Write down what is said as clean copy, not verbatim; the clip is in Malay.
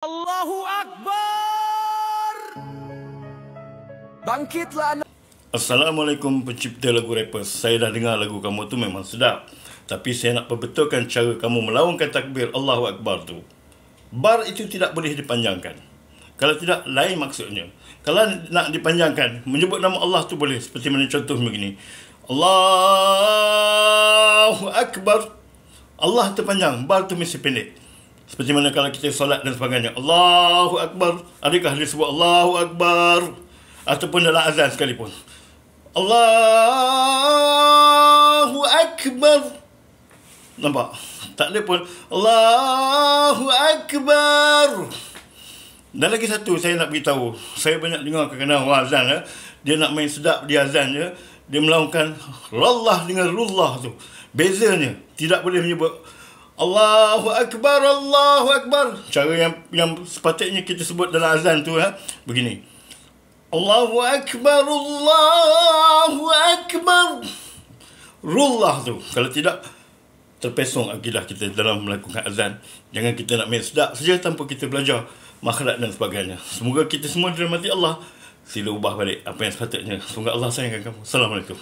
Allahu Akbar. Bangkitlah anak. Assalamualaikum pencipta lagu rappers. Saya dah dengar lagu kamu tu memang sedap. Tapi saya nak perbetulkan cara kamu melaungkan takbir Allahu Akbar tu. Bar itu tidak boleh dipanjangkan. Kalau tidak, lain maksudnya. Kalau nak dipanjangkan, menyebut nama Allah tu boleh. Seperti mana contoh begini. Allahu Akbar. Allah tu panjang, bar tu mesti pendek. Seperti mana kalau kita solat dan sebagainya. Allahu Akbar. Adakah dia sebut Allahu Akbar? Ataupun dalam azan sekalipun. Allahu Akbar. Nampak? Tak ada pun. Allahu Akbar. Dan lagi satu saya nak beritahu. Saya banyak dengar kadang-kadang orang azan. Dia nak main sedap di azan. Dia melaungkan Allah dengan Rullah tu. Bezanya. Tidak boleh menyebut Allahu Akbar, Allahu Akbar. Cara yang sepatutnya kita sebut dalam azan tu begini. Allahu Akbar, Allahu Akbar. Rullah tu. Kalau tidak, terpesong akidah kita dalam melakukan azan. Jangan kita nak main sedap saja tanpa kita belajar makhraj dan sebagainya. Semoga kita semua dirahmati Allah. Sila ubah balik apa yang sepatutnya. Semoga Allah sayangkan kamu. Assalamualaikum.